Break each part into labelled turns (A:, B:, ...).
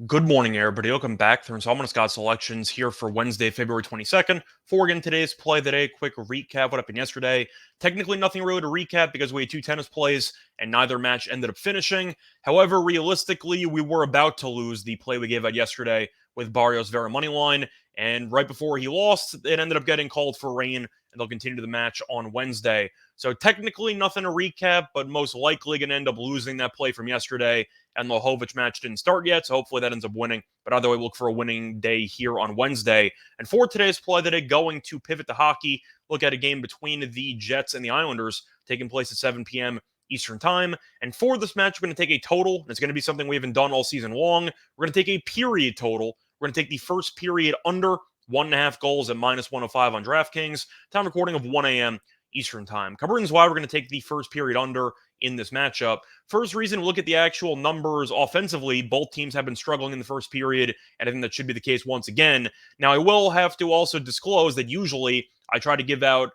A: Good morning, everybody. Welcome back to installment of Scott Selections here for Wednesday, February 22nd. For again today's play of the day, quick recap what happened yesterday. Technically, nothing really to recap because we had two tennis plays and neither match ended up finishing. However, realistically, we were about to lose the play we gave out yesterday with Barrios Vera money line, and right before he lost, it ended up getting called for rain, and they'll continue the match on Wednesday. So technically, nothing to recap, but most likely going to end up losing that play from yesterday, and the Lohovic match didn't start yet, so hopefully that ends up winning. But either way, look for a winning day here on Wednesday. And for today's play today, going to pivot to hockey, look at a game between the Jets and the Islanders taking place at 7 p.m. Eastern Time. And for this match, we're going to take a total, and it's going to be something we haven't done all season long. We're going to take a period total. We're going to take the first period under 1.5 goals at minus 105 on DraftKings. Time recording of 1 a.m. Eastern Time. Couple reasons why we're going to take the first period under in this matchup. First reason, look at the actual numbers offensively. Both teams have been struggling in the first period, and I think that should be the case once again. Now, I will have to also disclose that usually I try to give out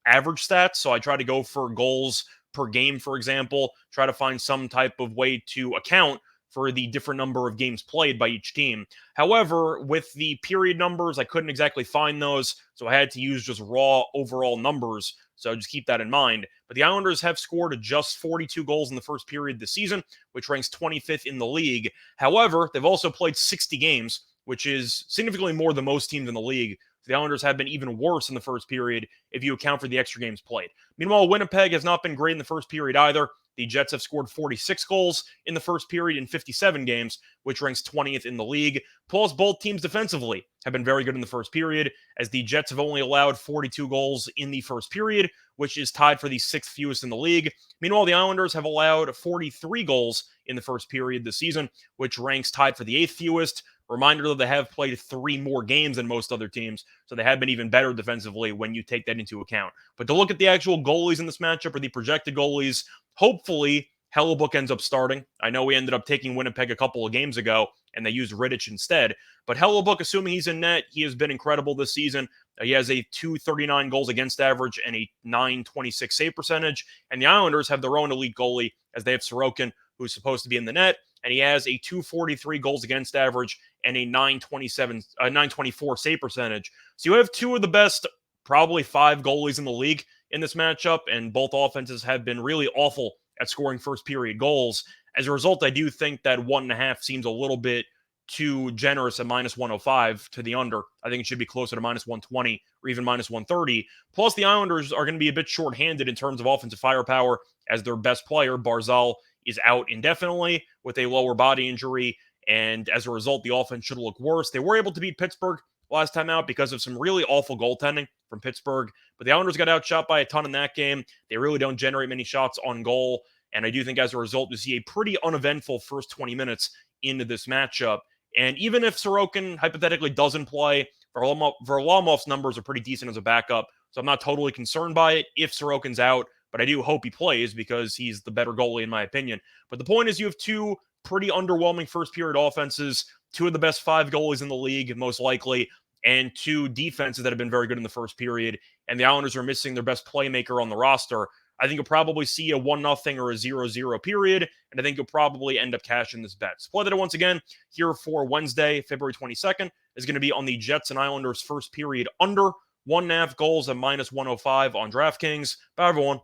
A: average stats, so I try to go for goals per game, for example, try to find some type of way to account for the different number of games played by each team. However, with the period numbers, I couldn't exactly find those, so I had to use just raw overall numbers. So just keep that in mind. But the Islanders have scored just 42 goals in the first period this season, which ranks 25th in the league. However, they've also played 60 games, which is significantly more than most teams in the league. The Islanders have been even worse in the first period if you account for the extra games played. Meanwhile, Winnipeg has not been great in the first period either. The Jets have scored 46 goals in the first period in 57 games, which ranks 20th in the league. Plus, both teams defensively have been very good in the first period, as the Jets have only allowed 42 goals in the first period, which is tied for the sixth fewest in the league. Meanwhile, the Islanders have allowed 43 goals in the first period this season, which ranks tied for the eighth fewest. Reminder that they have played 3 more games than most other teams, so they have been even better defensively when you take that into account. But to look at the actual goalies in this matchup, or the projected goalies, hopefully Hellebuyck ends up starting. I know we ended up taking Winnipeg a couple of games ago, and they used Rittich instead. But Hellebuyck, assuming he's in net, he has been incredible this season. He has a 239 goals against average and a 926 save percentage. And the Islanders have their own elite goalie, as they have Sorokin, who's supposed to be in the net, and he has a 243 goals against average and a 924 save percentage. So you have two of the best, probably 5 goalies in the league in this matchup, and both offenses have been really awful at scoring first period goals. As a result, I do think that 1.5 seems a little bit too generous at minus 105 to the under. I think it should be closer to minus 120 or even minus 130. Plus, the Islanders are going to be a bit shorthanded in terms of offensive firepower, as their best player, Barzal, is out indefinitely with a lower body injury, and as a result, the offense should look worse. They were able to beat Pittsburgh last time out because of some really awful goaltending from Pittsburgh, but the Islanders got outshot by a ton in that game. They really don't generate many shots on goal, and I do think as a result, we see a pretty uneventful first 20 minutes into this matchup. And even if Sorokin hypothetically doesn't play, Varlamov's numbers are pretty decent as a backup, so I'm not totally concerned by it if Sorokin's out, but I do hope he plays because he's the better goalie in my opinion. But the point is, you have two pretty underwhelming first period offenses, two of the best 5 goalies in the league, most likely, and 2 defenses that have been very good in the first period, and the Islanders are missing their best playmaker on the roster. I think you'll probably see a 1-0 or a 0-0 period, and I think you'll probably end up cashing this bet. Play that once again here for Wednesday, February 22nd, is going to be on the Jets and Islanders first period under 1.5 goals at minus 105 on DraftKings. Bye, everyone.